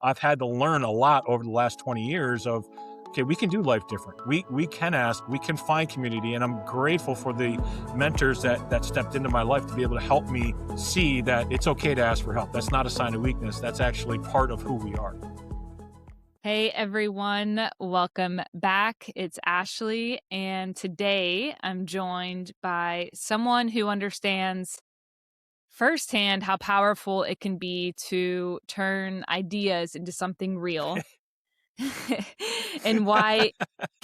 I've had to learn a lot over the last 20 years of, okay, we can do life different. We can ask, we can find community. And I'm grateful for the mentors that stepped into my life to be able to help me see that it's okay to ask for help. That's not a sign of weakness. That's actually part of who we are. Hey everyone, welcome back. It's Ashley, and today I'm joined by someone who understands firsthand how powerful it can be to turn ideas into something real. And why,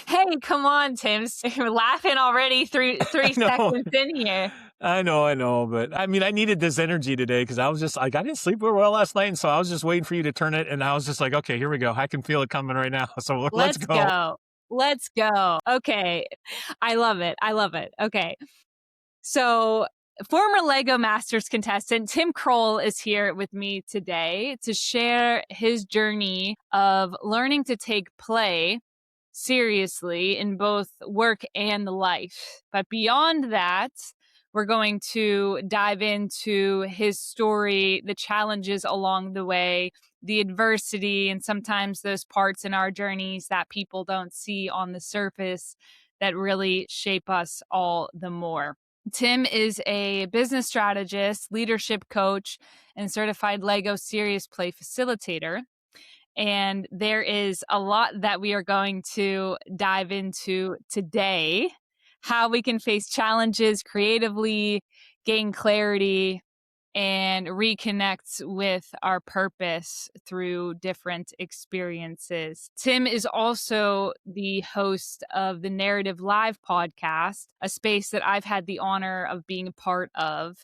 hey, come on, Tim, you're laughing already three I know. seconds in here. I know. But I mean, I needed this energy today because I was just like, I didn't sleep very well last night. And so I was just waiting for you to turn it. And I was just like, okay, here we go. I can feel it coming right now. So let's Let's go. go. Let's go. Okay. I love it. Okay. So, former Lego Masters contestant Tim Croll is here with me today to share his journey of learning to take play seriously in both work and life. But beyond that, we're going to dive into his story, the challenges along the way, the adversity, and sometimes those parts in our journeys that people don't see on the surface that really shape us all the more. Tim is a business strategist, leadership coach, and certified Lego Serious Play facilitator. And there is a lot that we are going to dive into today. How we can face challenges creatively, gain clarity, and reconnect with our purpose through different experiences. Tim is also the host of the Narrative Live podcast, a space that I've had the honor of being a part of,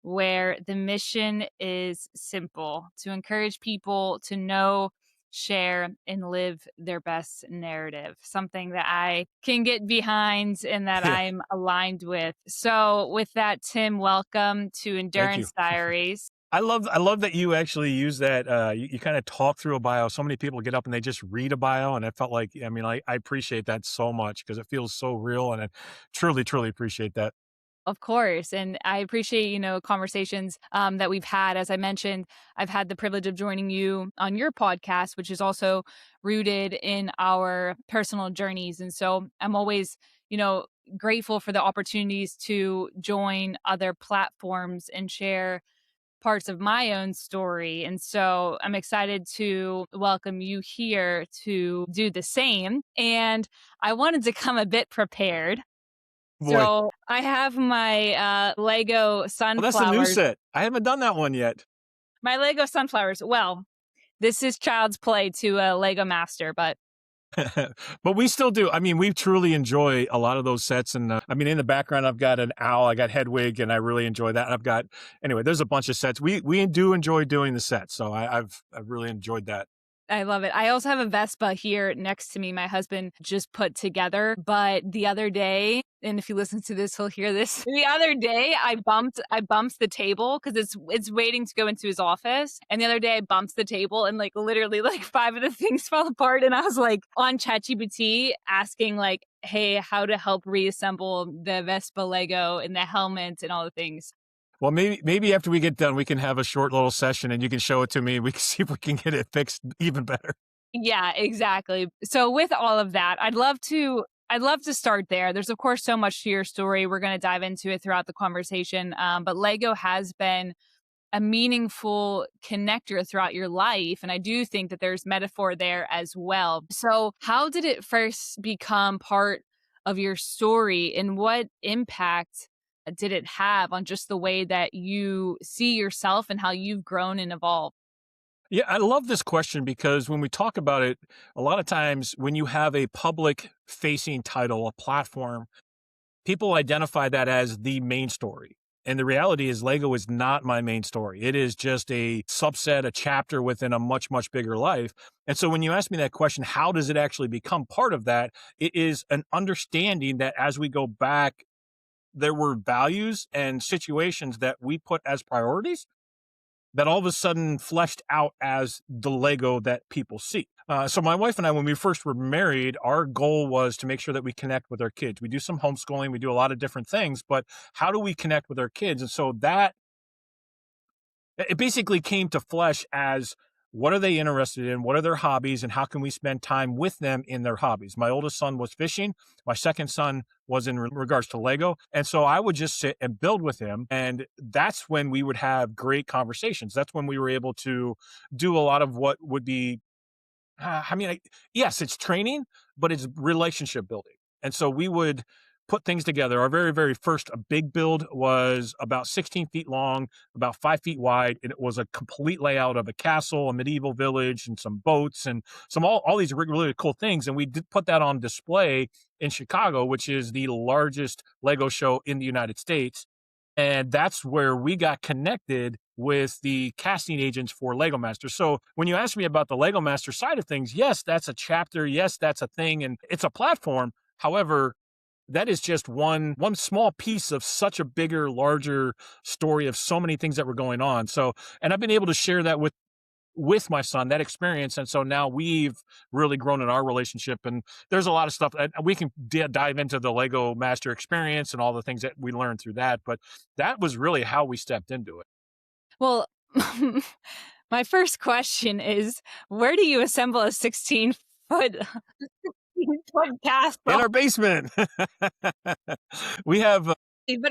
where the mission is simple: to encourage people to know, share, and live their best narrative, something that I can get behind and that Yeah, I'm aligned with. So with that, Tim, welcome to thank you. Endurance Diaries. I love that you actually use that. You kind of talk through a bio. So many people get up and they just read a bio. And I felt like, I mean, I appreciate that so much because it feels so real. And I truly appreciate that. Of course. And I appreciate, conversations that we've had. As I mentioned, I've had the privilege of joining you on your podcast, which is also rooted in our personal journeys. And so I'm always, grateful for the opportunities to join other platforms and share parts of my own story. And so I'm excited to welcome you here to do the same. And I wanted to come a bit prepared. Boy, So I have my Lego well, that's the new sunflowers. set. I haven't done that one yet. My Lego sunflowers. Well, this is child's play to a Lego master, but But we still do. I mean, we truly enjoy a lot of those sets. And I mean, in the background, I've got an owl, I got Hedwig, and I really enjoy that. And I've got, anyway, there's a bunch of sets. We do enjoy doing the sets. So I've really enjoyed that. I love it. I also have a Vespa here next to me. My husband just put together, but the other day, and if he listens to this, he'll hear this. The other day, I bumped the table because it's waiting to go into his office. And the other day, I bumped the table, and like literally, like five of the things fell apart. And I was like on ChatGPT asking like, "Hey, how to help reassemble the Vespa Lego and the helmet and all the things." Well, maybe after we get done, we can have a short little session and you can show it to me. We can see if we can get it fixed even better. Yeah, exactly. So with all of that, I'd love to start there. There's of course so much to your story. We're going to dive into it throughout the conversation. But Lego has been a meaningful connector throughout your life, and I do think that there's metaphor there as well. So how did it first become part of your story, and what impact did it have on just the way that you see yourself and how you've grown and evolved? Yeah, I love this question because when we talk about it, a lot of times when you have a public facing title, a platform, people identify that as the main story. And the reality is Lego is not my main story. It is just a subset, a chapter within a much bigger life. And so when you ask me that question, how does it actually become part of that? It is an understanding that as we go back, there were values and situations that we put as priorities that all of a sudden fleshed out as the Lego that people see. So my wife and I, when we first were married, our goal was to make sure that we connect with our kids. We do some homeschooling, we do a lot of different things, but how do we connect with our kids? And so that it basically came to flesh as what are they interested in? What are their hobbies? And how can we spend time with them in their hobbies? My oldest son was fishing. My second son was in regards to Lego. And so I would just sit and build with him. And that's when we would have great conversations. That's when we were able to do a lot of what would be, yes, it's training, but it's relationship building. And so we would put things together. Our very, very first big build was about 16 feet long, about 5 feet wide. And it was a complete layout of a castle, a medieval village, and some boats and all these really cool things. And we did put that on display in Chicago, which is the largest Lego show in the United States. And that's where we got connected with the casting agents for Lego Master. So when you ask me about the Lego Master side of things, yes, that's a chapter. Yes, that's a thing. And it's a platform. However, that is just one small piece of such a bigger, larger story of so many things that were going on. So, and I've been able to share that with my son, that experience. And so now we've really grown in our relationship, and there's a lot of stuff that we can dive into the Lego Master experience and all the things that we learned through that. But that was really how we stepped into it. Well, my first question is, where do you assemble a 16-foot In castle? our basement. We have, But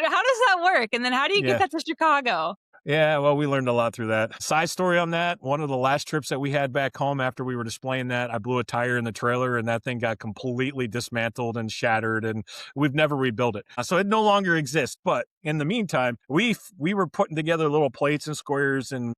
how does that work? And then how do you get yeah. that to Chicago? Yeah, well, we learned a lot through that. Side story on that, one of the last trips that we had back home after we were displaying that, I blew a tire in the trailer and that thing got completely dismantled and shattered, and we've never rebuilt it. So it no longer exists. But in the meantime, we were putting together little plates and squares, and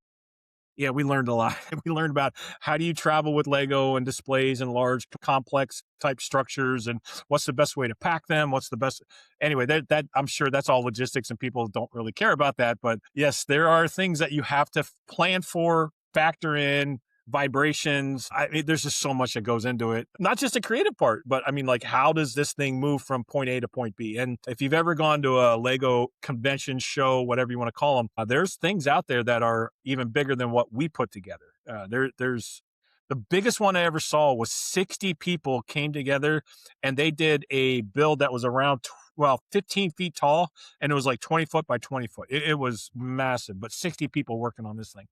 yeah, we learned a lot. We learned about how do you travel with Lego and displays and large complex type structures, and what's the best way to pack them. What's the best, anyway, that I'm sure that's all logistics and people don't really care about that. But yes, there are things that you have to plan for, factor in, vibrations. I mean, there's just so much that goes into it. Not just the creative part, but I mean, like, how does this thing move from point A to point B? And if you've ever gone to a Lego convention, show, whatever you want to call them, there's things out there that are even bigger than what we put together. There's the biggest one I ever saw was 60 people came together and they did a build that was around 15 feet tall, and it was like 20 foot by 20 foot. It was massive, but 60 people working on this thing.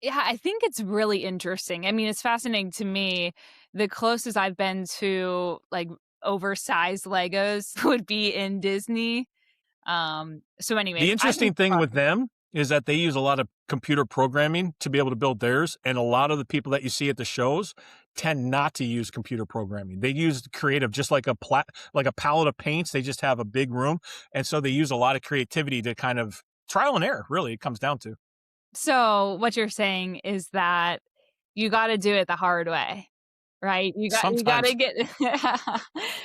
Yeah, I think it's really interesting. I mean, it's fascinating to me. The closest I've been to like oversized Legos would be in Disney. So The anyways, I think interesting thing with them is that they use a lot of computer programming to be able to build theirs, and a lot of the people that you see at the shows tend not to use computer programming. They use creative, just like like a palette of paints. They just have a big room, and so they use a lot of creativity to kind of trial and error. Really, it comes down to. so what you're saying is that you gotta do it the hard way. Right? You gotta Sometimes. get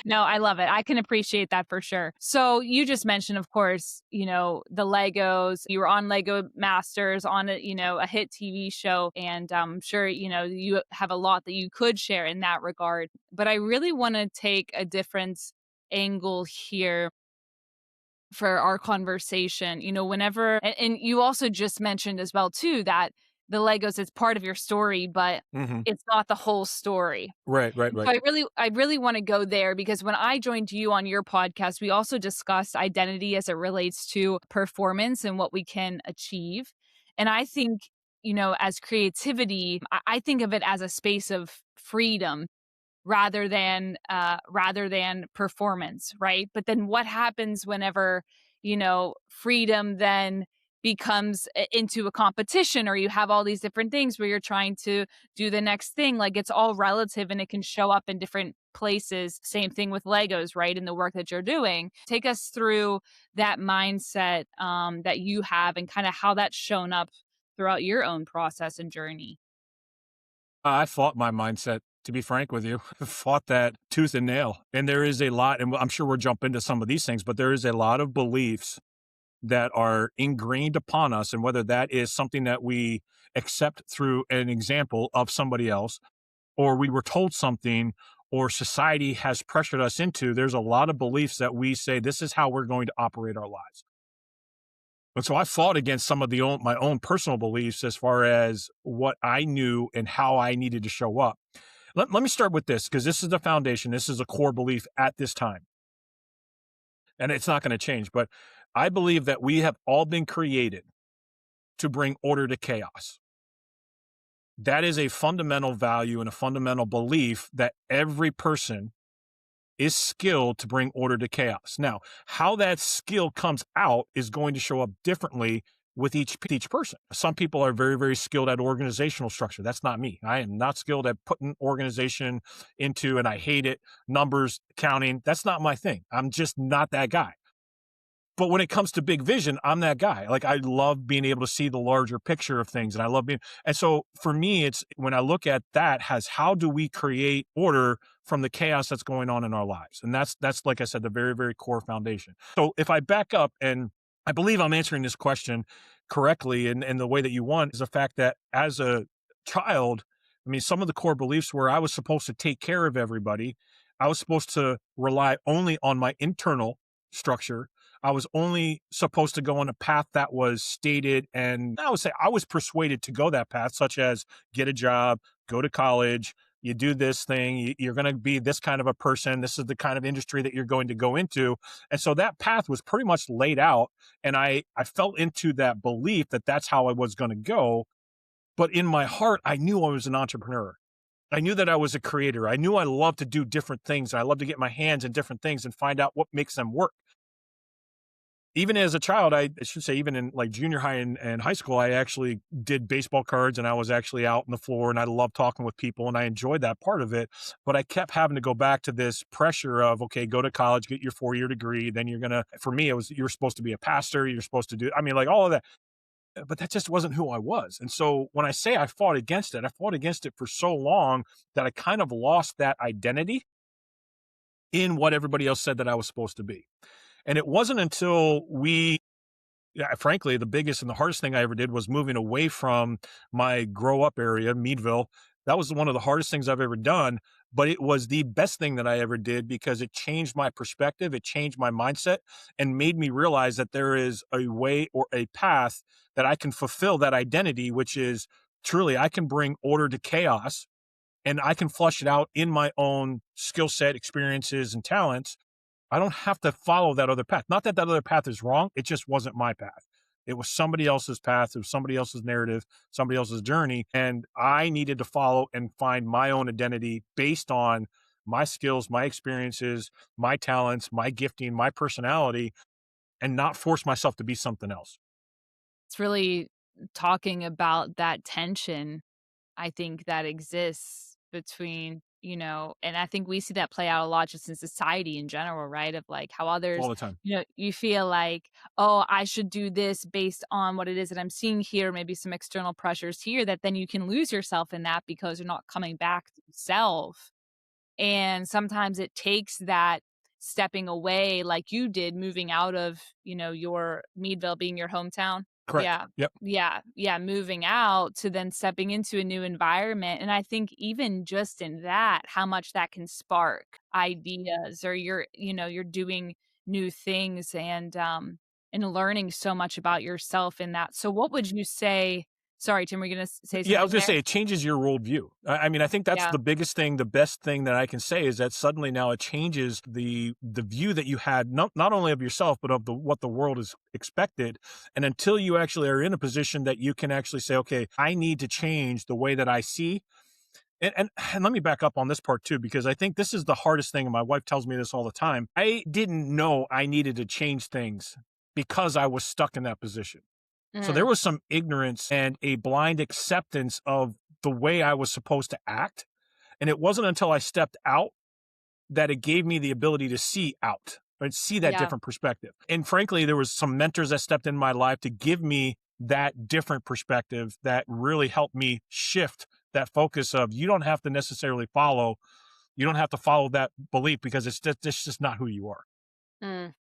No, I love it. I can appreciate that for sure. So you just mentioned, of course, the Legos. You were on Lego Masters on a hit TV show, and I'm sure, you have a lot that you could share in that regard. But I really want to take a different angle here for our conversation. Whenever and you also just mentioned as well too that the Legos, it's part of your story, but Hmm. it's not the whole story. Right, right, So right. I really want to go there because when I joined you on your podcast, we also discussed identity as it relates to performance and what we can achieve. And I think, as creativity, I think of it as a space of freedom rather than performance, right? But then what happens whenever, freedom then becomes into a competition, or you have all these different things where you're trying to do the next thing? Like, it's all relative and it can show up in different places. Same thing with Legos, right? In the work that you're doing. Take us through that mindset that you have and kind of how that's shown up throughout your own process and journey. I fought my mindset, to be frank with you. Fought that tooth and nail. And there is a lot, and I'm sure we'll jump into some of these things, but there is a lot of beliefs that are ingrained upon us. And whether that is something that we accept through an example of somebody else, or we were told something, or society has pressured us into, there's a lot of beliefs that we say, this is how we're going to operate our lives. And so I fought against some of my own personal beliefs as far as what I knew and how I needed to show up. Let me start with this, because this is the foundation. This is a core belief at this time, and it's not going to change. But I believe that we have all been created to bring order to chaos. that is a fundamental value and a fundamental belief that every person is skilled to bring order to chaos. Now, how that skill comes out is going to show up differently with each person. Some people are very, very skilled at organizational structure. That's not me. I am not skilled at putting organization into, and I hate it, numbers, counting. That's not my thing. I'm just not that guy. But when it comes to big vision, I'm that guy. Like, I love being able to see the larger picture of things, and I love being, and so for me, it's when I look at that as how do we create order from the chaos that's going on in our lives? And that's like I said, the very, very core foundation. So if I back up, and I believe I'm answering this question correctly and the way that you want, is the fact that as a child, I mean, some of the core beliefs were I was supposed to take care of everybody. I was supposed to rely only on my internal structure. I was only supposed to go on a path that was stated, and I would say I was persuaded to go that path, such as get a job, go to college, you do this thing, you're going to be this kind of a person, this is the kind of industry that you're going to go into. And so that path was pretty much laid out, and I fell into that belief that that's how I was going to go. But in my heart, I knew I was an entrepreneur. I knew that I was a creator. I knew I loved to do different things. I love to get my hands in different things and find out what makes them work. Even as a child, I should say, even in like junior high and high school, I actually did baseball cards, and I was actually out on the floor, and I loved talking with people, and I enjoyed that part of it. But I kept having to go back to this pressure of, okay, go to college, get your 4-year degree. Then you're going to, for me, it was, you're supposed to be a pastor. You're supposed to do, I mean, like all of that, but that just wasn't who I was. And so when I say I fought against it, I fought against it for so long that I kind of lost that identity in what everybody else said that I was supposed to be. And it wasn't until yeah, frankly, the biggest and the hardest thing I ever did was moving away from my grow up area, Meadville. That was one of the hardest things I've ever done, but it was the best thing that I ever did because it changed my perspective. It changed my mindset and made me realize that there is a way or a path that I can fulfill that identity, which is truly I can bring order to chaos and I can flush it out in my own skill set, experiences, and talents. I don't have to follow that other path. Not that that other path is wrong. It just wasn't my path. It was somebody else's path. It was somebody else's narrative, somebody else's journey. And I needed to follow and find my own identity based on my skills, my experiences, my talents, my gifting, my personality, and not force myself to be something else. It's really talking about that tension, I think, that exists between, and I think we see that play out a lot just in society in general, right? Of like how All others, the time. you feel like, oh, I should do this based on what it is that I'm seeing here, maybe some external pressures here, that then you can lose yourself in that because you're not coming back to yourself. And sometimes it takes that stepping away like you did, moving out of, your Meadville being your hometown. Correct. Yeah. Yep. Yeah. Yeah. Moving out to then stepping into a new environment. And I think even just in that, how much that can spark ideas or you're doing new things and learning so much about yourself in that. So what would you say? Sorry, Tim, were you gonna say Yeah, I was something gonna there? say it changes your worldview. I mean, I think that's Yeah. the biggest thing, the best thing that I can say is that suddenly now it changes the view that you had, not only of yourself, but of the what the world is expected. And until you actually are in a position that you can actually say, okay, I need to change the way that I see. And let me back up on this part too, because I think this is the hardest thing. And my wife tells me this all the time. I didn't know I needed to change things because I was stuck in that position. So there Mm, was some ignorance and a blind acceptance of the way I was supposed to act. And it wasn't until I stepped out that it gave me the ability to see out and see that yeah. different perspective. And frankly, there was some mentors that stepped in my life to give me that different perspective that really helped me shift that focus of you don't have to necessarily follow, you don't have to follow that belief because it's just not who you are. Mm.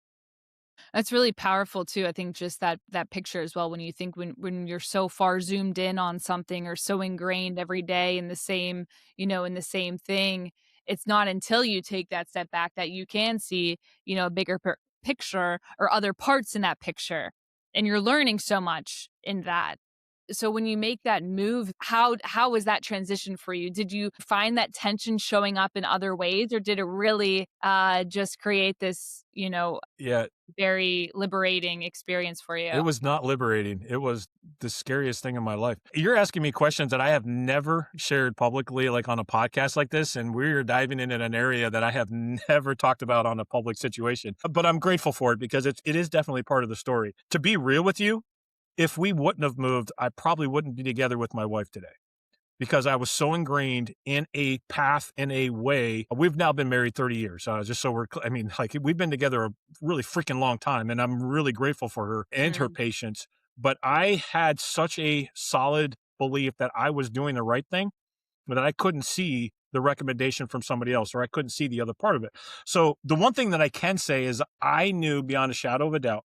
That's really powerful too. I think just that picture as well when you think when you're so far zoomed in on something or so ingrained every day in the same, in the same thing, it's not until you take that step back that you can see, a bigger picture or other parts in that picture. And you're learning so much in that. So when you make that move, how was that transition for you? Did you find that tension showing up in other ways, or did it really, just create this, Yeah, very liberating experience for it you? was not liberating. It was the scariest thing in my life. You're asking me questions that I have never shared publicly, like on a podcast like this, and we're diving in an area that I have never talked about on a public situation. But I'm grateful for it because it is definitely part of the story. To be real with you, if we wouldn't have moved, I probably wouldn't be together with my wife today because I was so ingrained in a path, in a way. We've now been married 30 years. Just so I mean, like we've been together a really freaking long time, and I'm really grateful for her and her Mm, patience. But I had such a solid belief that I was doing the right thing, but that I couldn't see the recommendation from somebody else, or I couldn't see the other part of it. So the one thing that I can say is I knew beyond a shadow of a doubt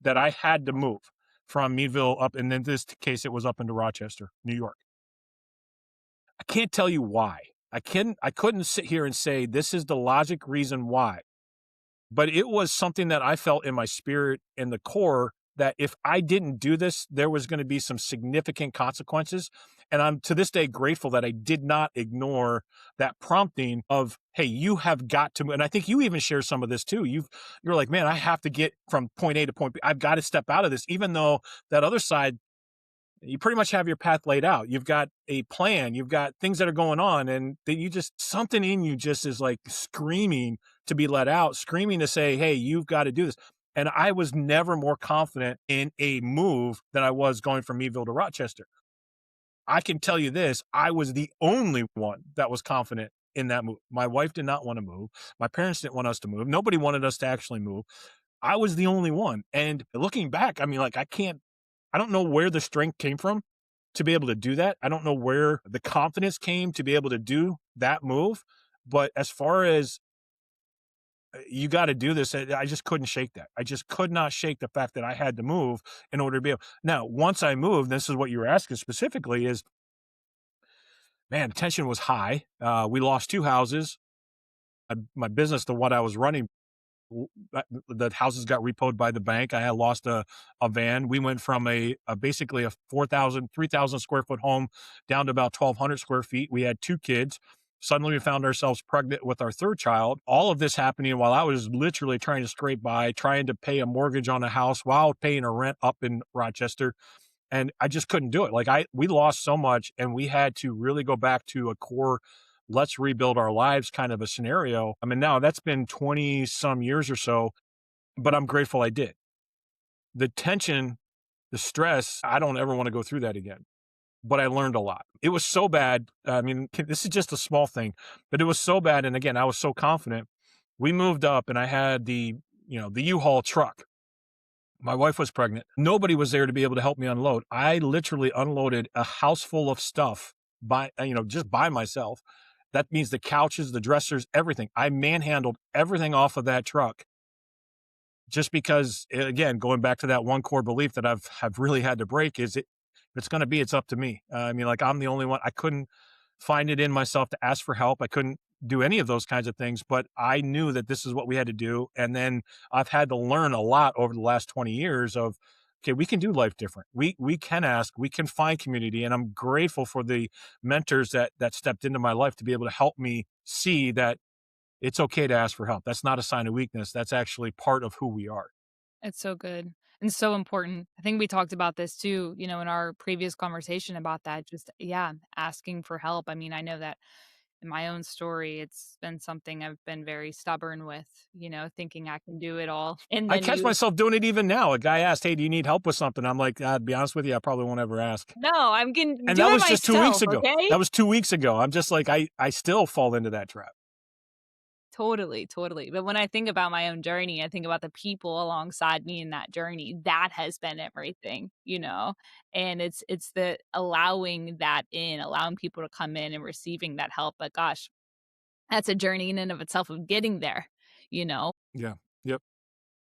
that I had to move from Meadville up, and in this case, it was up into Rochester, New York. I can't tell you why. I couldn't sit here and say this is the logic reason why, but it was something that I felt in my spirit in the core that if I didn't do this, there was going to be some significant consequences. And I'm to this day grateful that I did not ignore that prompting of, hey, you have got to, and I think you even share some of this too. You're like, man, I have to get from point A to point B. I've got to step out of this, even though that other side, you pretty much have your path laid out. You've got a plan, you've got things that are going on, and that you just, something in you just is like screaming to be let out, screaming to say, hey, you've got to do this. And I was never more confident in a move than I was going from Meadville to Rochester. I can tell you this, I was the only one that was confident in that move. My wife did not want to move. My parents didn't want us to move. Nobody wanted us to actually move. I was the only one. And looking back, I mean, like, I don't know where the strength came from to be able to do that. I don't know where the confidence came to be able to do that move. But as far as you got to do this, I just couldn't shake that. I just could not shake the fact that I had to move in order to be able. Now, once I moved, this is what you were asking specifically is, man, tension was high. We lost two houses. My business, the what I was running, the houses got repoed by the bank. I had lost a van. We went from a basically a 3,000 square foot home down to about 1,200 square feet. We had two kids. Suddenly we found ourselves pregnant with our third child. All of this happening while I was literally trying to scrape by, trying to pay a mortgage on a house while paying a rent up in Rochester. And I just couldn't do it. We lost so much, and we had to really go back to a core, let's rebuild our lives kind of a scenario. I mean, now that's been 20 some years or so, but I'm grateful I did. The tension, the stress, I don't ever want to go through that again. But I learned a lot. It was so bad. I mean, this is just a small thing, but it was so bad. And again, I was so confident. We moved up, and I had the U-Haul truck. My wife was pregnant. Nobody was there to be able to help me unload. I literally unloaded a house full of stuff just by myself. That means the couches, the dressers, everything. I manhandled everything off of that truck just because, again, going back to that one core belief that have really had to break is if it's going to be, it's up to me. I mean, like, I'm the only one. I couldn't find it in myself to ask for help. I couldn't do any of those kinds of things, but I knew that this is what we had to do. And then I've had to learn a lot over the last 20 years of, okay, we can do life different. We can ask, we can find community. And I'm grateful for the mentors that stepped into my life to be able to help me see that it's okay to ask for help. That's not a sign of weakness. That's actually part of who we are. It's so good and so important. I think we talked about this too, in our previous conversation about that. Just, yeah, asking for help. I mean, I know that in my own story, it's been something I've been very stubborn with, thinking I can do it all. And I then catch you, myself doing it even now. A guy asked, hey, do you need help with something? I'm like, to be honest with you, I probably won't ever ask. no, I'm going to And do that it was just 2 weeks myself. ago. Okay. That was 2 weeks ago. I'm just like, I still fall into that trap. Totally, totally. But when I think about my own journey, I think about the people alongside me in that journey. That has been everything. And it's the allowing that in, allowing people to come in and receiving that help. But gosh, that's a journey in and of itself of getting there, you know. Yeah. Yep.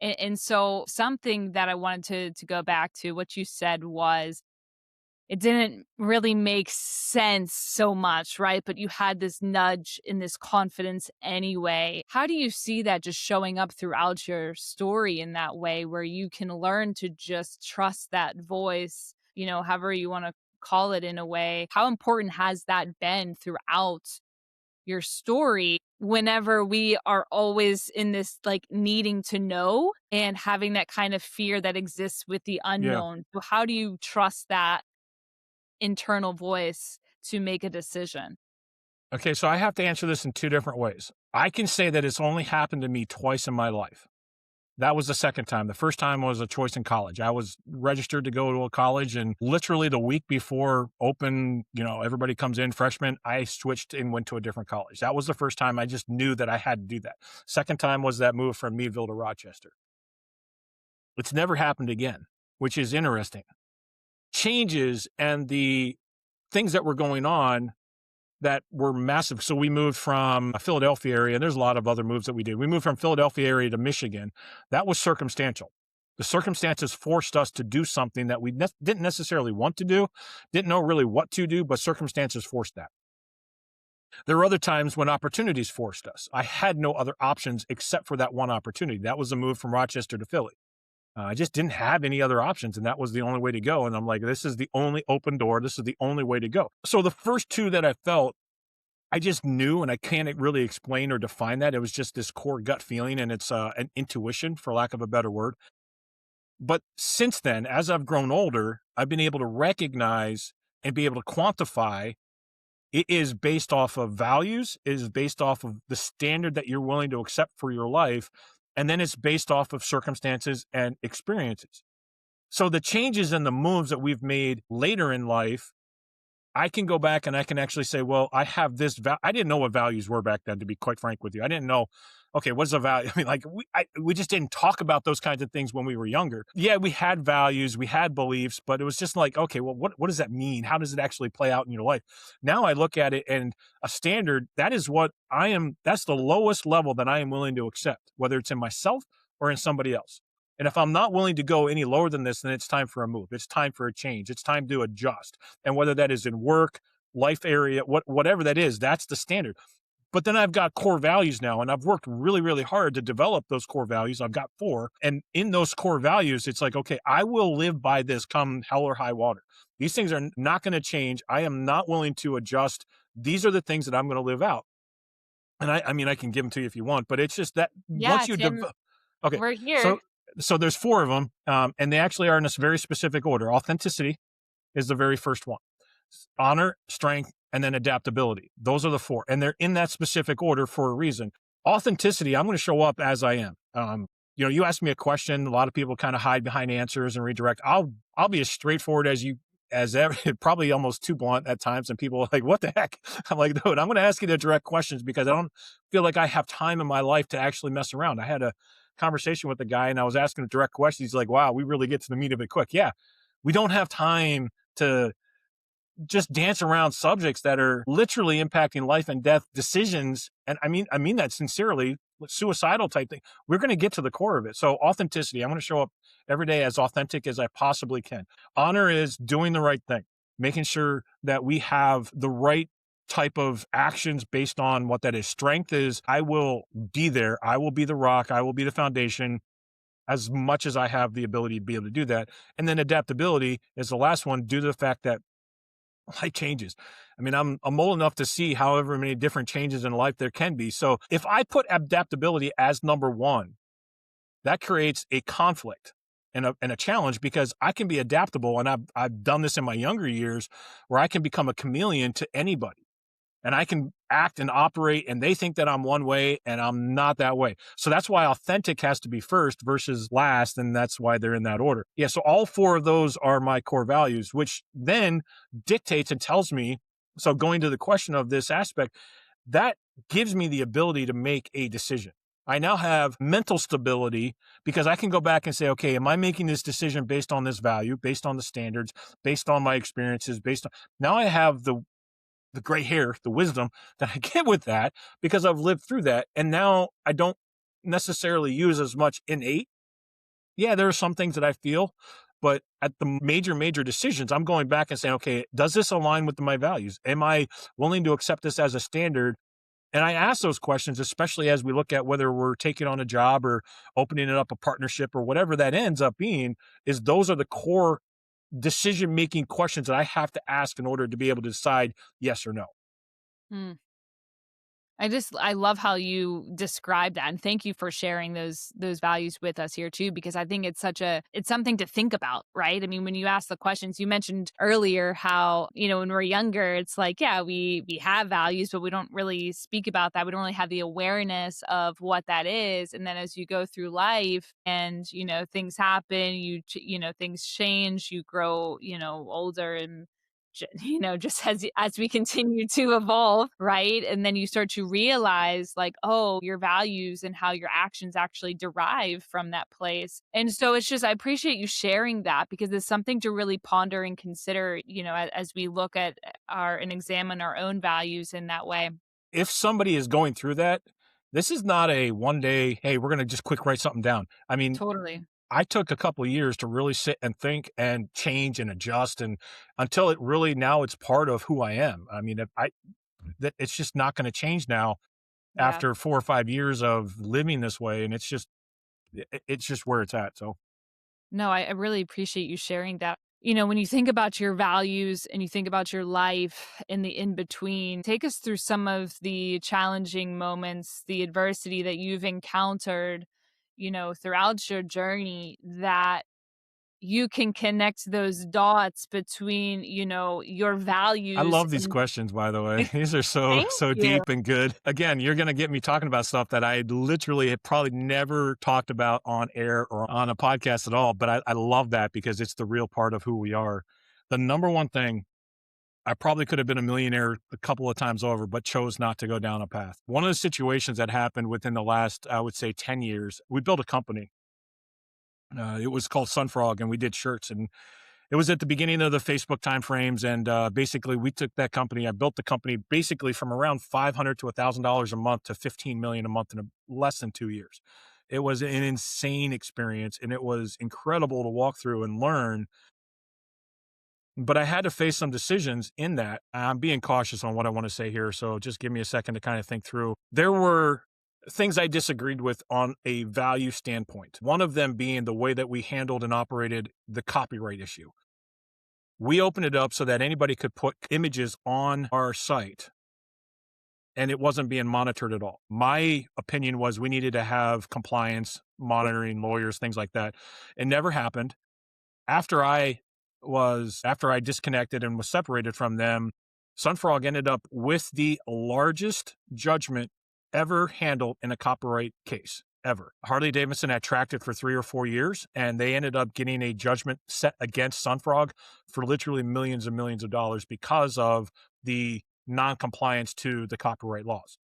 And so something that I wanted to go back to what you said was it didn't really make sense so much, right? But you had this nudge and this confidence anyway. How do you see that just showing up throughout your story in that way where you can learn to just trust that voice however you want to call it in a way. How important has that been throughout your story whenever we are always in this like needing to know and having that kind of fear that exists with the Yeah. unknown? So how do you trust that internal voice to make a decision? Okay, so I have to answer this in two different ways. I can say that it's only happened to me twice in my life. That was the second time. The first time was a choice in college. I was registered to go to a college, and literally the week before open, everybody comes in, freshman, I switched and went to a different college. That was the first time I just knew that I had to do that. Second time was that move from Meadville to Rochester. It's never happened again, which is interesting. Changes and the things that were going on that were massive. So we moved from a Philadelphia area, and there's a lot of other moves that we did. We moved from Philadelphia area to Michigan. That was circumstantial. The circumstances forced us to do something that we didn't necessarily want to do, didn't know really what to do, but circumstances forced that. There were other times when opportunities forced us. I had no other options except for that one opportunity. That was a move from Rochester to Philly. I just didn't have any other options, and that was the only way to go. And I'm like, this is the only open door. This is the only way to go. So the first two that I felt, I just knew, and I can't really explain or define that. It was just this core gut feeling, and it's an intuition, for lack of a better word. But since then, as I've grown older, I've been able to recognize and be able to quantify. It is based off of values, it is based off of the standard that you're willing to accept for your life. And then it's based off of circumstances and experiences. So the changes and the moves that we've made later in life, I can go back and I can actually say, well, I have this. I didn't know what values were back then, to be quite frank with you. I didn't know, okay, what's a value? I mean, like we just didn't talk about those kinds of things when we were younger. Yeah, we had values, we had beliefs, but it was just like, okay, well, what does that mean? How does it actually play out in your life? Now I look at it, and a standard, that is what I am, that's the lowest level that I am willing to accept, whether it's in myself or in somebody else. And if I'm not willing to go any lower than this, then it's time for a move. It's time for a change. It's time to adjust. And whether that is in work, life area, whatever that is, that's the standard. But then I've got core values now, and I've worked really, really hard to develop those core values. I've got 4. And in those core values, it's like, okay, I will live by this come hell or high water. These things are not going to change. I am not willing to adjust. These are the things that I'm going to live out. And I mean, I can give them to you if you want, but it's just that Yeah, once you Tim, okay, we're here. so there's 4 of them, and they actually are in this very specific order. Authenticity is the very first one. Honor, strength, and then adaptability. Those are the 4, and they're in that specific order for a reason. Authenticity, I'm going to show up as I am. You ask me a question, a lot of people kind of hide behind answers and redirect. I'll be as straightforward as ever, probably almost too blunt at times, and people are like, what the heck? I'm like, dude, I'm going to ask you the direct questions because I don't feel like I have time in my life to actually mess around. I had a conversation with the guy, and I was asking a direct question. He's like, wow, we really get to the meat of it quick. Yeah, we don't have time to just dance around subjects that are literally impacting life and death decisions. And I mean that sincerely, suicidal type thing. We're going to get to the core of it. So authenticity, I'm going to show up every day as authentic as I possibly can. Honor is doing the right thing, making sure that we have the right type of actions based on what that is. Strength is, I will be there. I will be the rock. I will be the foundation as much as I have the ability to be able to do that. And then adaptability is the last one, due to the fact that life changes. I mean, I'm old enough to see however many different changes in life there can be. So if I put adaptability as number 1, that creates a conflict and a challenge, because I can be adaptable. And I've done this in my younger years where I can become a chameleon to anybody. And I can act and operate, and they think that I'm one way and I'm not that way. So that's why authentic has to be first versus last. And that's why they're in that order. Yeah. So all 4 of those are my core values, which then dictates and tells me. So going to the question of this aspect, that gives me the ability to make a decision. I now have mental stability because I can go back and say, okay, am I making this decision based on this value, based on the standards, based on my experiences, now I have the gray hair, the wisdom that I get with that because I've lived through that. And now I don't necessarily use as much innate. Yeah, there are some things that I feel, but at the major decisions, I'm going back and saying, okay, does this align with my values? Am I willing to accept this as a standard? And I ask those questions, especially as we look at whether we're taking on a job or opening it up a partnership or whatever that ends up being, is those are the core decision-making questions that I have to ask in order to be able to decide yes or no. Mm. I love how you describe that, and thank you for sharing those values with us here too, because I think it's something to think about, right? I mean, when you ask the questions, you mentioned earlier how, when we're younger, it's like, yeah, we have values, but we don't really speak about that. We don't really have the awareness of what that is. And then as you go through life and, things happen, things change, you grow, older and just as we continue to evolve, right? And then you start to realize like, oh, your values and how your actions actually derive from that place. And so it's just I appreciate you sharing that because it's something to really ponder and consider, as we look at our and examine our own values in that way. If somebody is going through that, this is not a one day, hey, we're going to just quick write something down. I mean, Totally. I took a couple of years to really sit and think and change and adjust, and until it really now it's part of who I am. I mean, if I that it's just not going to change now Yeah. after 4 or 5 years of living this way, and it's just where it's at. So No, I really appreciate you sharing that. When you think about your values and you think about your life in the in between, take us through some of the challenging moments, the adversity that you've encountered, throughout your journey that you can connect those dots between, your I values love these and questions, by the way. These are so, thank so you. deep and good. Again, you're going to get me talking about stuff that I literally have probably never talked about on air or on a podcast at all. But I love that because it's the real part of who we are. The number one thing, I probably could have been a millionaire a couple of times over, but chose not to go down a path. One of the situations that happened within the last, I would say, 10 years, we built a company. It was called Sunfrog, and we did shirts. And it was at the beginning of the Facebook timeframes, and basically, we took that company. I built the company basically from around $500 to $1,000 a month to 15 million a month in less than 2 years. It was an insane experience, and it was incredible to walk through and learn. But I had to face some decisions in that. I'm being cautious on what I want to say here, so just give me a second to kind of think through. There were things I disagreed with on a value standpoint. One of them being the way that we handled and operated the copyright issue. We opened it up so that anybody could put images on our site and it wasn't being monitored at all. My opinion was we needed to have compliance, monitoring, lawyers, things like that. It never happened. After I disconnected and was separated from them, Sunfrog ended up with the largest judgment ever handled in a copyright case ever. Harley Davidson had tracked it for 3 or 4 years, and they ended up getting a judgment set against Sunfrog for literally millions and millions of dollars because of the non-compliance to the copyright laws.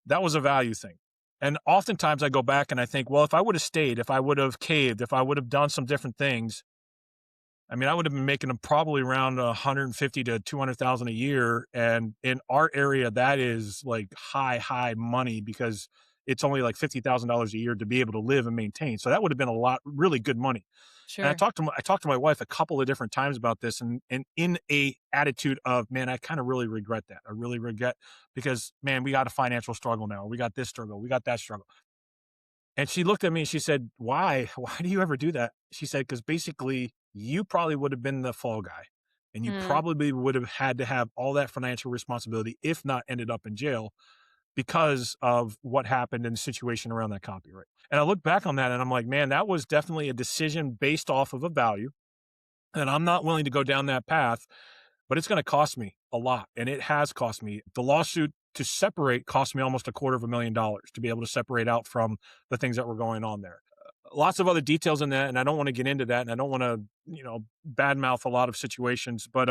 That was a value thing. And oftentimes I go back and I think, well, if I would have stayed, if I would have caved, if I would have done some different things, I mean, I would have been making them probably around 150 to 200,000 a year, and in our area, that is like high money because it's only like $50,000 a year to be able to live and maintain. So that would have been a lot, really good money. And Sure. I talked to my wife a couple of different times about this, and in a attitude of, man, I kind of really regret that. I really regret because, man, we got a financial struggle now. We got this struggle. We got that struggle. And she looked at me and she said, "Why? Why do you ever do that?" She said, "Because basically you probably would have been the fall guy and you Mm, probably would have had to have all that financial responsibility, if not ended up in jail because of what happened in the situation around that copyright." And I look back on that and I'm like, man, that was definitely a decision based off of a value. And I'm not willing to go down that path, but it's going to cost me a lot. And it has cost me. The lawsuit to separate cost me almost $250,000 to be able to separate out from the things that were going on there. Lots of other details in that, and I don't want to get into that, and I don't want to, badmouth a lot of situations, but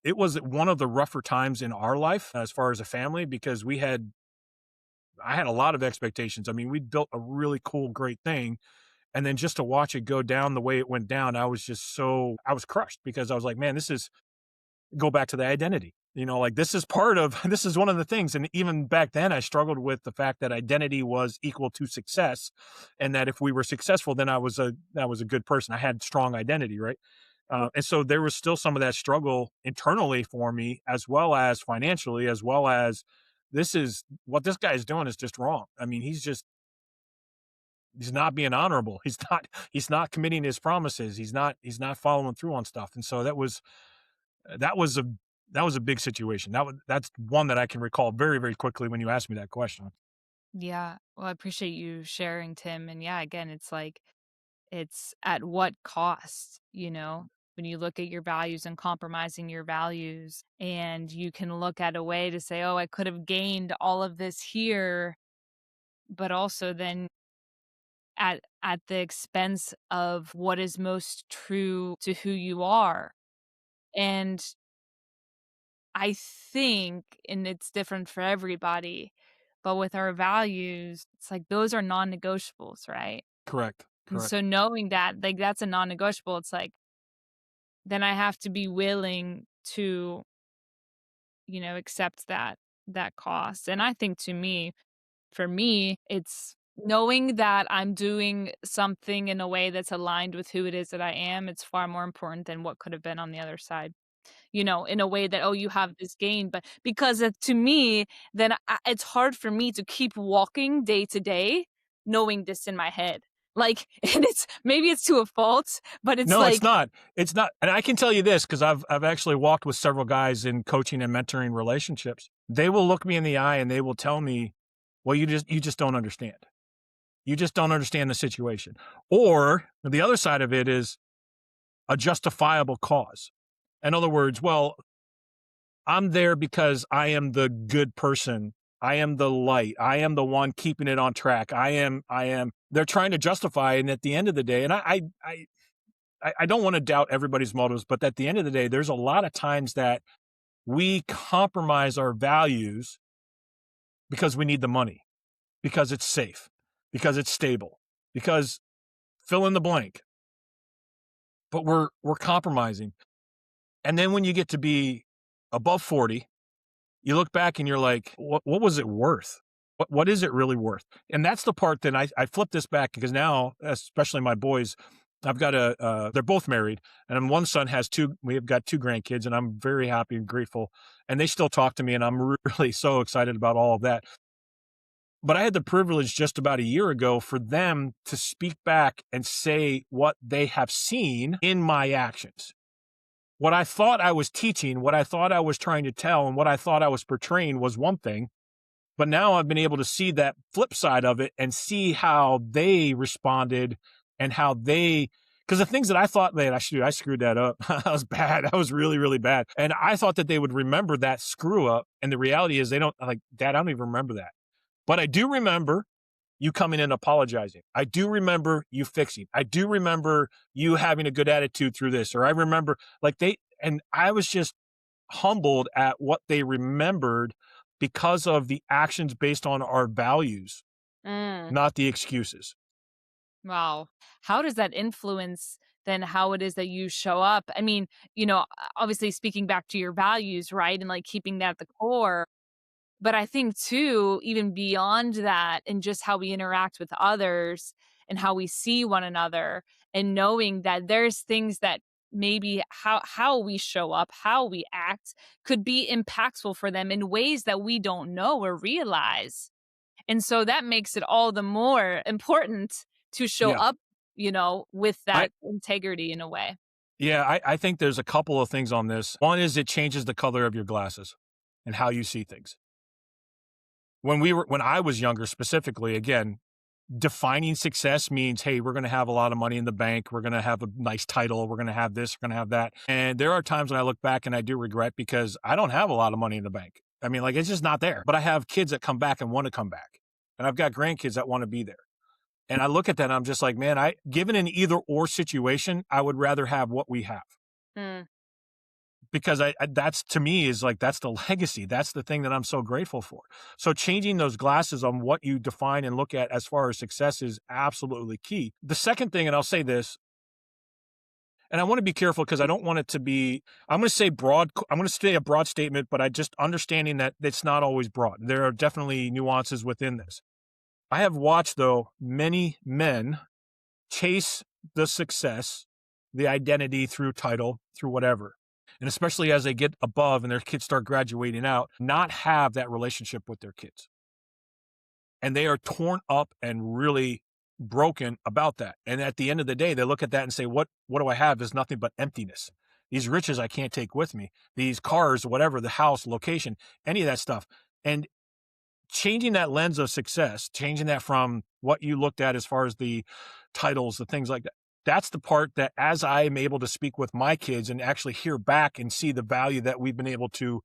it was one of the rougher times in our life as far as a family because I had a lot of expectations. I mean, we built a really cool, great thing, and then just to watch it go down the way it went down, I was crushed because I was like, man, this is go back to the identity. Like this is part of this is one of the things. And even back then I struggled with the fact that identity was equal to success. And that if we were successful, then I was a good person. I had strong identity, right? And so there was still some of that struggle internally for me, as well as financially, as well as this is what this guy is doing is just wrong. I mean, he's not being honorable. He's not committing his promises. He's not following through on stuff. And so that was a that was a big situation. That's one that I can recall very, very quickly when you asked me that question. Yeah. Well, I appreciate you sharing, Tim. And yeah, again, it's like, it's at what cost, when you look at your values and compromising your values, and you can look at a way to say, oh, I could have gained all of this here, but also then at the expense of what is most true to who you are. And I think, and it's different for everybody, but with our values, it's like those are non-negotiables, right? Correct. And Correct. so knowing that, like, that's a non-negotiable, it's like, then I have to be willing to, accept that cost. And I think for me, it's knowing that I'm doing something in a way that's aligned with who it is that I am. It's far more important than what could have been on the other side. In a way that, oh, you have this gain, but because to me, then it's hard for me to keep walking day to day knowing this in my head. Like, and maybe it's to a fault, but it's No, it's like, not. It's not. And I can tell you this because I've actually walked with several guys in coaching and mentoring relationships. They will look me in the eye and they will tell me, "Well, you just don't understand. You just don't understand the situation." Or the other side of it is a justifiable cause. In other words, well, I'm there because I am the good person. I am the light. I am the one keeping it on track. I am. They're trying to justify, and at the end of the day, and I don't want to doubt everybody's motives, but at the end of the day, there's a lot of times that we compromise our values because we need the money, because it's safe, because it's stable, because fill in the blank. But we're compromising. And then when you get to be above 40, you look back and you're like, what was it worth? What is it really worth? And that's the part that I flip this back because now, especially my boys, I've got they're both married and one son has we've got two grandkids and I'm very happy and grateful. And they still talk to me and I'm really so excited about all of that. But I had the privilege just about a year ago for them to speak back and say what they have seen in my actions. What I thought I was teaching, what I thought I was trying to tell, and what I thought I was portraying was one thing. But now I've been able to see that flip side of it and see how they responded and how because the things that I thought, man, I screwed that up. I was bad. I was really, really bad. And I thought that they would remember that screw up. And the reality is they don't, like, Dad, I don't even remember that. But I do remember you coming in apologizing. I do remember you fixing. I do remember you having a good attitude through this. Or I remember and I was just humbled at what they remembered because of the actions based on our values, mm, not the excuses. wow. How does that influence then how it is that you show up? I mean, obviously speaking back to your values, right? And like keeping that at the core. But I think too, even beyond that, and just how we interact with others and how we see one another, and knowing that there's things that maybe how we show up, how we act could be impactful for them in ways that we don't know or realize. And so that makes it all the more important to show Yeah. up, with I, that integrity in a way. yeah, I think there's a couple of things on this. One is it changes the color of your glasses and how you see things. When I was younger, specifically, again, defining success means, hey, we're going to have a lot of money in the bank. We're going to have a nice title. We're going to have this. We're going to have that. And there are times when I look back and I do regret because I don't have a lot of money in the bank. I mean, like, it's just not there. But I have kids that come back and want to come back. And I've got grandkids that want to be there. And I look at that and I'm just like, man, given an either or situation, I would rather have what we have. Mm. Because that's, to me, is like, that's the legacy. That's the thing that I'm so grateful for. So changing those glasses on what you define and look at as far as success is absolutely key. The second thing, and I'll say this, and I want to be careful because I don't want it to be, I'm going to say a broad statement, but I just understanding that it's not always broad. There are definitely nuances within this. I have watched, though, many men chase the success, the identity through title, through whatever. And especially as they get above and their kids start graduating out, not have that relationship with their kids. And they are torn up and really broken about that. And at the end of the day, they look at that and say, what do I have is nothing but emptiness. These riches I can't take with me. These cars, whatever, the house, location, any of that stuff. And changing that lens of success, changing that from what you looked at as far as the titles, the things like that. That's the part that as I am able to speak with my kids and actually hear back and see the value that we've been able to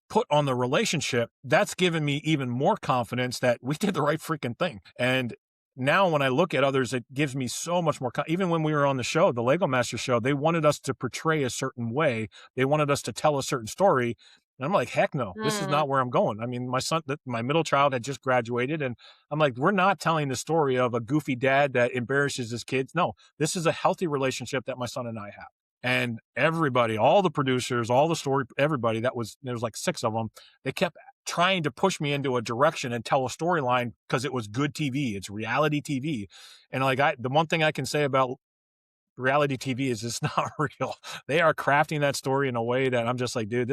put on the relationship, that's given me even more confidence that we did the right freaking thing. And now when I look at others, it gives me so much more. Even when we were on the show, the Lego Master show, they wanted us to portray a certain way. They wanted us to tell a certain story. And I'm like, heck no, this is Mm. not where I'm going. I mean, my son, my middle child had just graduated, and I'm like, we're not telling the story of a goofy dad that embarrasses his kids. No, this is a healthy relationship that my son and I have. And everybody, all the producers, all the story, everybody there was like 6 of them, they kept trying to push me into a direction and tell a storyline because it was good TV. It's reality TV. And like the one thing I can say about reality TV is it's not real. They are crafting that story in a way that I'm just like, dude,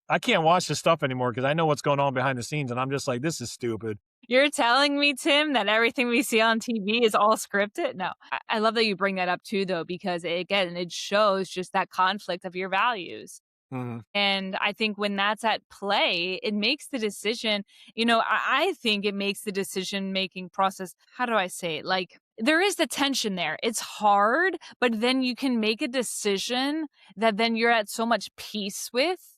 I can't watch this stuff anymore because I know what's going on behind the scenes. And I'm just like, this is stupid. You're telling me, Tim, that everything we see on TV is all scripted? No. I love that you bring that up too, though, because again, it shows just that conflict of your values. Mhm. And I think when that's at play, it makes the decision, I think it makes the decision making process. How do I say it? Like, there is the tension there. It's hard, but then you can make a decision that then you're at so much peace with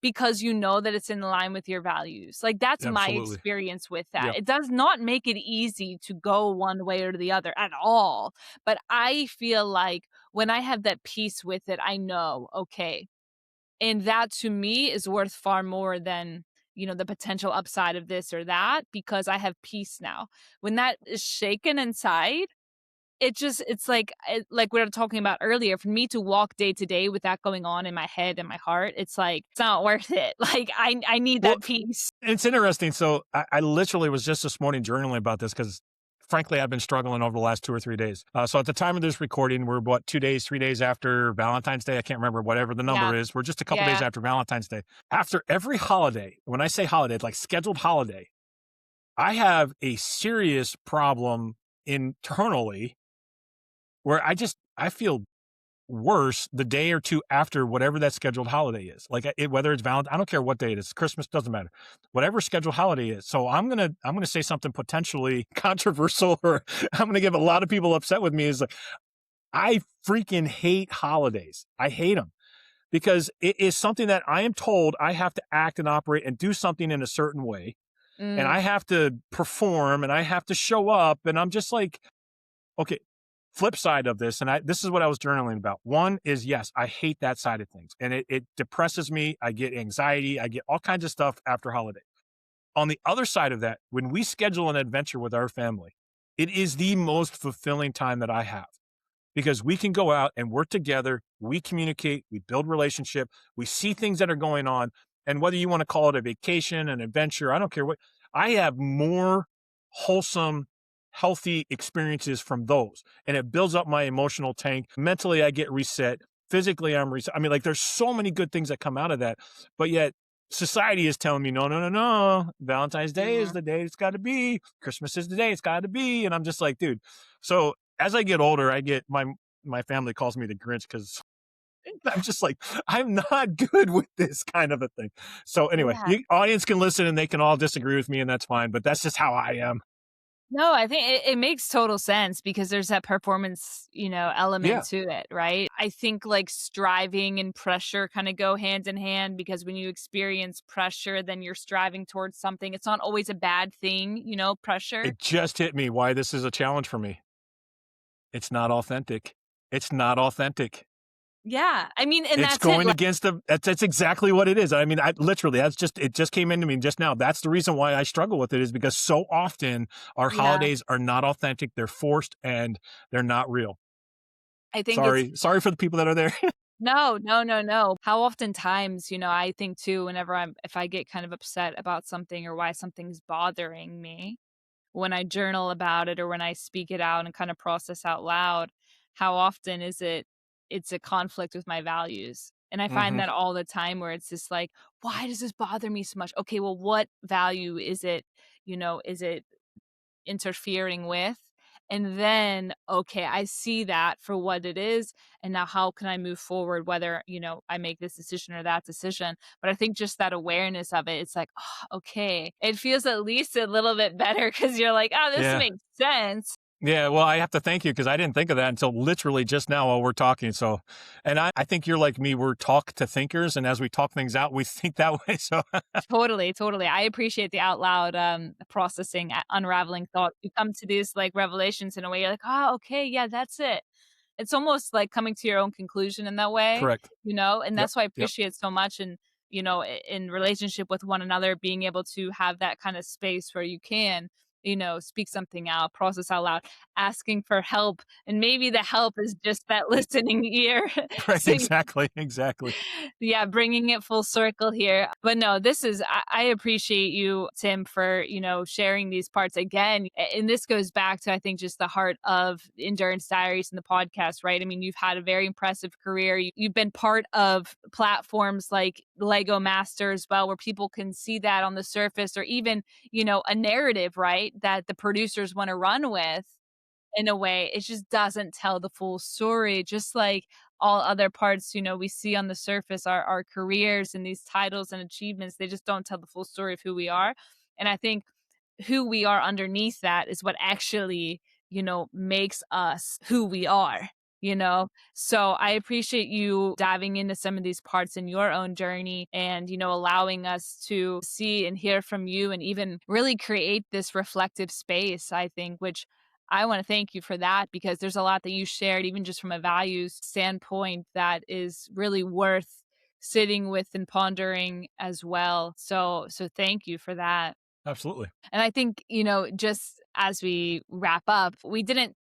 because you know that it's in line with your values. Like, that's my Absolutely. experience with that. Yep. It does not make it easy to go one way or the other at all. But I feel like when I have that peace with it, I know, okay. And that to me is worth far more than, the potential upside of this or that because I have peace now. When that is shaken inside, it's like we were talking about earlier, for me to walk day to day with that going on in my head and my heart, it's like, it's not worth it. Like, I need Well, that peace. it's interesting. So I literally was just this morning journaling about this because frankly, I've been struggling over the last 2 or 3 days. So at the time of this recording, we're 2 days, 3 days after Valentine's Day. I can't remember whatever the number Yeah. is. We're just a couple days Yeah. after Valentine's Day. After every holiday, when I say holiday, like scheduled holiday, I have a serious problem internally where I feel worse the day or two after whatever that scheduled holiday is. Like whether it's Valentine, I don't care what day it is, Christmas doesn't matter, whatever scheduled holiday is. So I'm gonna say something potentially controversial, or I'm gonna get a lot of people upset with me. Is like I freaking hate holidays. I hate them because it is something that I am told I have to act and operate and do something in a certain way, and Mm. I have to perform and I have to show up, and I'm just like, okay, flip side of this, and this is what I was journaling about. One is, yes, I hate that side of things, and it depresses me. I get anxiety. I get all kinds of stuff after holiday. On the other side of that, when we schedule an adventure with our family, it is the most fulfilling time that I have because we can go out and work together. We communicate, we build relationship, we see things that are going on. And whether you want to call it a vacation, an adventure, I don't care what, I have more wholesome, healthy experiences from those. And it builds up my emotional tank. Mentally, I get reset. Physically, I'm reset. I mean, like there's so many good things that come out of that. But yet society is telling me, no, no, no, no. Valentine's Day is Yeah. the day it's got to be. Christmas is the day it's got to be. And I'm just like, dude. So as I get older, I get my family calls me the Grinch because I'm just like, I'm not good with this kind of a thing. So anyway, Yeah. the audience can listen and they can all disagree with me, and that's fine. But that's just how I am. No, I think it makes total sense because there's that performance, element Yeah, to it, right? I think like striving and pressure kind of go hand in hand because when you experience pressure, then you're striving towards something. It's not always a bad thing, pressure. it just hit me why this is a challenge for me. It's not authentic. It's not authentic. Yeah. I mean, and It's that's it. going Like, against that's exactly what it is. I mean, I literally, it just came into me just now. That's the reason why I struggle with it, is because so often our yeah, holidays are not authentic. They're forced and they're not real. I think it's Sorry for the people that are there. no, no, no, no. How oftentimes, I think too, if I get kind of upset about something or why something's bothering me, when I journal about it or when I speak it out and kind of process out loud, how often it's a conflict with my values. And I find Hmm. that all the time where it's just like, why does this bother me so much? Okay, well, what value is it, is it interfering with? And then, okay, I see that for what it is. And now how can I move forward, whether, I make this decision or that decision. But I think just that awareness of it, it's like, oh, okay, it feels at least a little bit better because you're like, oh, this Yeah. makes sense. Yeah, well, I have to thank you because I didn't think of that until literally just now while we're talking. So, and I think you're like me. We're talk to thinkers, and as we talk things out, we think that way. So, Totally, totally. I appreciate the out loud processing, unraveling thoughts. You come to these like revelations in a way you're like, oh, okay, yeah, that's it. It's almost like coming to your own conclusion in that way, correct. and Yep. that's why I Yep. appreciate so much. And, in relationship with one another, being able to have that kind of space where you can, speak something out, process out loud, asking for help. And maybe the help is just that listening ear. Right. So Exactly. Exactly. yeah, bringing it full circle here. But no, I appreciate you, Tim, for, sharing these parts again. And this goes back to, I think, just the heart of Endurance Diaries and the podcast, right? I mean, you've had a very impressive career. You've been part of platforms like Lego Master as well, where people can see that on the surface, or even, a narrative, right? That the producers want to run with in a way. It just doesn't tell the full story, just like all other parts, we see on the surface, our careers and these titles and achievements, they just don't tell the full story of who we are. And I think who we are underneath that is what actually, makes us who we are, you know? So I appreciate you diving into some of these parts in your own journey and, allowing us to see and hear from you and even really create this reflective space, I think, which I want to thank you for that, because there's a lot that you shared, even just from a values standpoint, that is really worth sitting with and pondering as well. So thank you for that. Absolutely. And I think, just as we wrap up, we didn't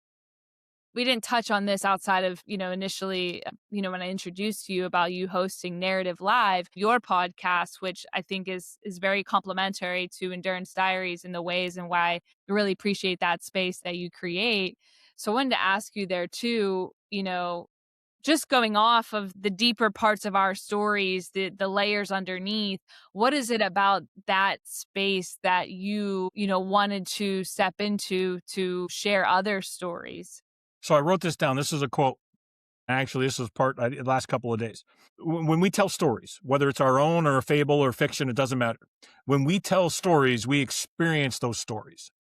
touch on this outside of, initially, when I introduced you about you hosting Narrative Live, your podcast, which I think is very complimentary to Endurance Diaries in the ways and why I really appreciate that space that you create. So I wanted to ask you there too, just going off of the deeper parts of our stories, the layers underneath, what is it about that space that you wanted to step into to share other stories? So I wrote this down. This is a quote. Actually, this is part the last couple of days. When we tell stories, whether it's our own or a fable or fiction, it doesn't matter. When we tell stories, we experience those stories,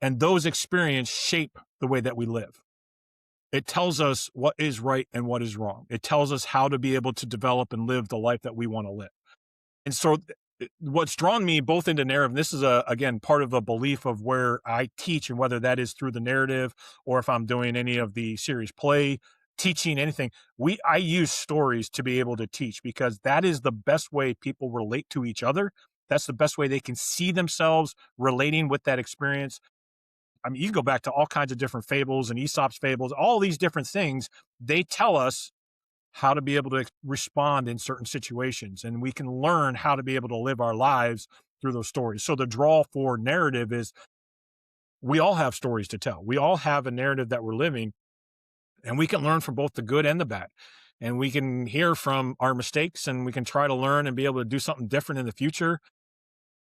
and those experiences shape the way that we live. It tells us what is right and what is wrong. It tells us how to be able to develop and live the life that we want to live. And so what's drawn me both into narrative, and this is again part of a belief of where I teach, and whether that is through the narrative or if I'm doing any of the series play, teaching anything, I use stories to be able to teach, because that is the best way people relate to each other. That's the best way they can see themselves relating with that experience. I mean, you can go back to all kinds of different fables and Aesop's fables, all these different things. They tell us how to be able to respond in certain situations, and we can learn how to be able to live our lives through those stories. So the draw for narrative is we all have stories to tell. We all have a narrative that we're living, and we can learn from both the good and the bad. And we can hear from our mistakes, and we can try to learn and be able to do something different in the future.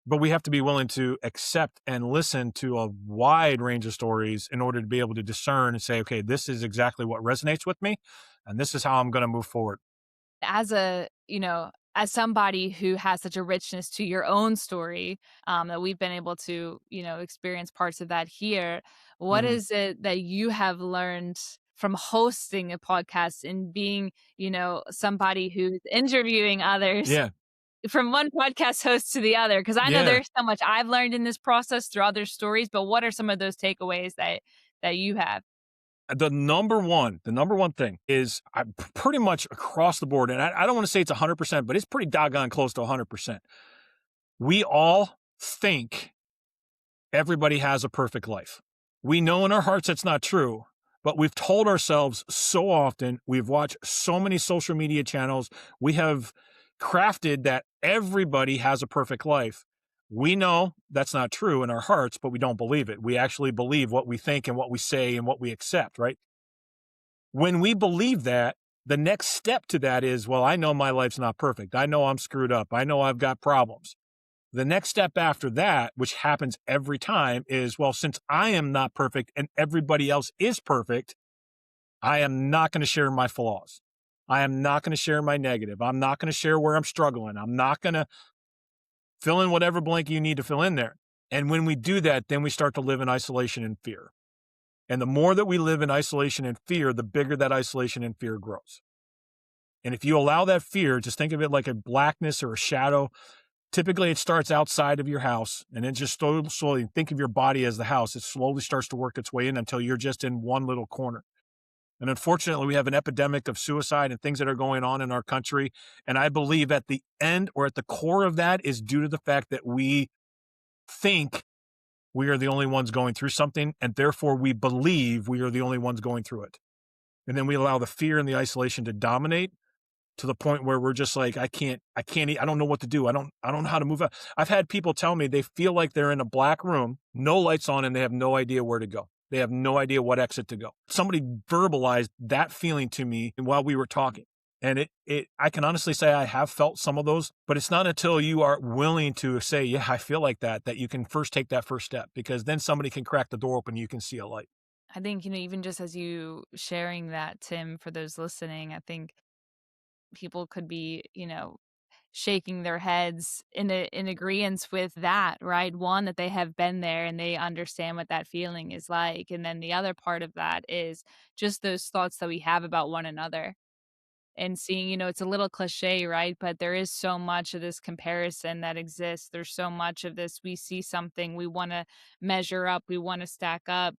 But we have to be willing to accept and listen to a wide range of stories in order to be able to discern and say, okay, this is exactly what resonates with me, and this is how I'm going to move forward. As somebody who has such a richness to your own story, that we've been able to, experience parts of that here, what Mhm. is it that you have learned from hosting a podcast and being, somebody who's interviewing others Yeah. from one podcast host to the other? Because I know Yeah. there's so much I've learned in this process through other stories, but what are some of those takeaways that you have? The number one thing is pretty much across the board, and I don't want to say it's 100%, but it's pretty doggone close to 100%. We all think everybody has a perfect life. We know in our hearts that's not true, but we've told ourselves so often, we've watched so many social media channels, we have crafted that everybody has a perfect life. We know that's not true in our hearts, but we don't believe it. We actually believe what we think and what we say and what we accept, right? When we believe that, the next step to that is, well, I know my life's not perfect. I know I'm screwed up. I know I've got problems. The next step after that, which happens every time, is, well, since I am not perfect and everybody else is perfect, I am not going to share my flaws. I am not going to share my negative. I'm not going to share where I'm struggling. I'm not going to fill in whatever blank you need to fill in there. And when we do that, then we start to live in isolation and fear. And the more that we live in isolation and fear, the bigger that isolation and fear grows. And if you allow that fear, just think of it like a blackness or a shadow. Typically, it starts outside of your house, and then just slowly think of your body as the house. It slowly starts to work its way in until you're just in one little corner. And unfortunately, we have an epidemic of suicide and things that are going on in our country. And I believe at the end or at the core of that is due to the fact that we think we are the only ones going through something, and therefore we believe we are the only ones going through it. And then we allow the fear and the isolation to dominate to the point where we're just like, I don't know what to do. I don't know how to move out. I've had people tell me they feel like they're in a black room, no lights on, and they have no idea where to go. They have no idea what exit to go. Somebody verbalized that feeling to me while we were talking. And I can honestly say I have felt some of those, but it's not until you are willing to say, yeah, I feel like that you can first take that first step, because then somebody can crack the door open and you can see a light. I think, even just as you sharing that, Tim, for those listening, I think people could be, shaking their heads in agreement with that, right? One, that they have been there and they understand what that feeling is like. And then the other part of that is just those thoughts that we have about one another. And seeing, it's a little cliche, right? But there is so much of this comparison that exists. There's so much of this. We see something, we want to measure up, we want to stack up.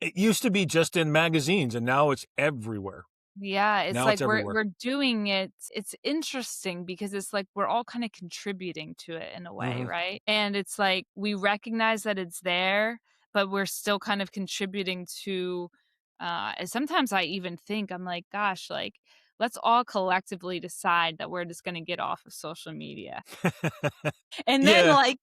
It used to be just in magazines, and now it's everywhere. Yeah, it's Now like it's everywhere. we're doing it. It's interesting because it's like we're all kind of contributing to it in a way, Mhm. right? And it's like we recognize that it's there, but we're still kind of contributing to and sometimes I even think I'm like, gosh, like let's all collectively decide that we're just going to get off of social media. And then Yeah, like,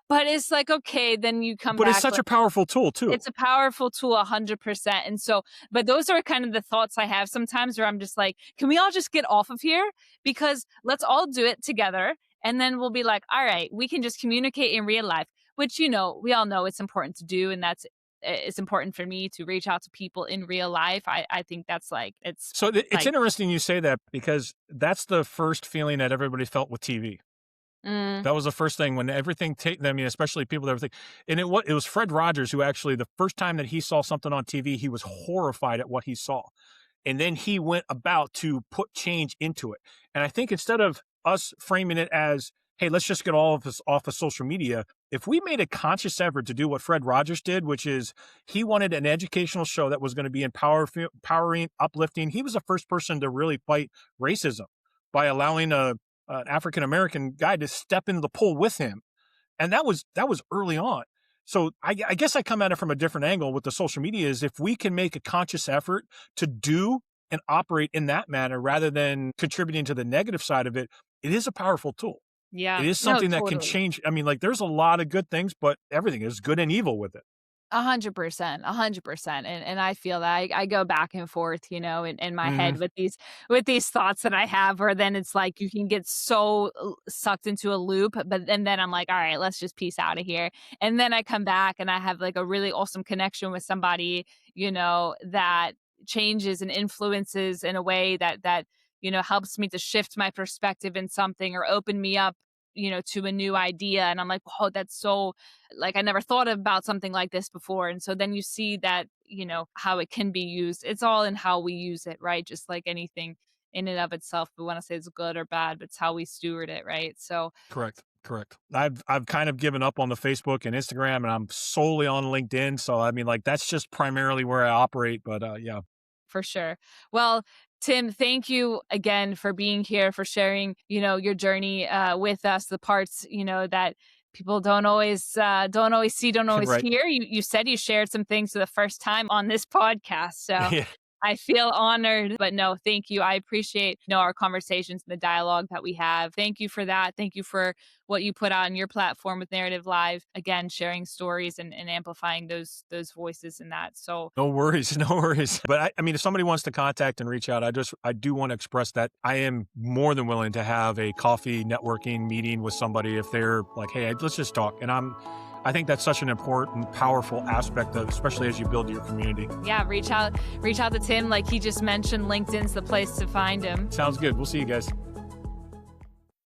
but it's like okay, then you come but it's back. such a powerful tool too. It's a powerful tool 100%, and so but those are kind of the thoughts I have sometimes where I'm just like, "Can we all just get off of here? Because let's all do it together, and then we'll be like, all right, we can just communicate in real life," which, we all know it's important to do, and it's important for me to reach out to people in real life. I think that's like So it's like interesting you say that, because that's the first feeling that everybody felt with TV. mm, That was the first thing when everything, I mean, especially people that were thinking, and it was Fred Rogers who actually, the first time that he saw something on TV, he was horrified at what he saw. And then he went about to put change into it. And I think instead of us framing it as, hey, let's just get all of this off of social media, if we made a conscious effort to do what Fred Rogers did, which is he wanted an educational show that was going to be empowering, uplifting. He was the first person to really fight racism by allowing an African American guy to step into the pool with him, and that was early on. So I guess I come at it from a different angle with the social media. Is if we can make a conscious effort to do and operate in that manner rather than contributing to the negative side of it, it is a powerful tool. yeah, It is no, something that can totally. change. I mean, like there's a lot of good things, but everything is good and evil with it. 100%, 100%, and I feel that I go back and forth, in my Hmm. head with these thoughts that I have, where then it's like you can get so sucked into a loop, and then I'm like, all right, let's just peace out of here, and then I come back and I have like a really awesome connection with somebody, that changes and influences in a way that helps me to shift my perspective in something or open me up, to a new idea, and I'm like, oh, that's so like I never thought about something like this before. And so then you see that, how it can be used. It's all in how we use it, right? Just like anything in and of itself. We want to say it's good or bad, but it's how we steward it, right? So Correct. Correct. I've kind of given up on the Facebook and Instagram, and I'm solely on LinkedIn. So I mean, like that's just primarily where I operate. But yeah, for sure. Well, Tim, thank you again for being here, for sharing, your journey with us, the parts, that people don't always see, don't always right. hear. You said you shared some things for the first time on this podcast. So Yeah. I feel honored, but no, thank you. I appreciate, our conversations and the dialogue that we have. Thank you for that. Thank you for what you put on your platform with Narrative Live. Again, sharing stories and amplifying those voices in that. So No worries, no worries. But I mean, if somebody wants to contact and reach out, I do want to express that I am more than willing to have a coffee networking meeting with somebody if they're like, hey, let's just talk. And I think that's such an important, powerful aspect of, especially as you build your community. yeah, reach out to Tim. Like he just mentioned, LinkedIn's the place to find him. Sounds good. We'll see you guys.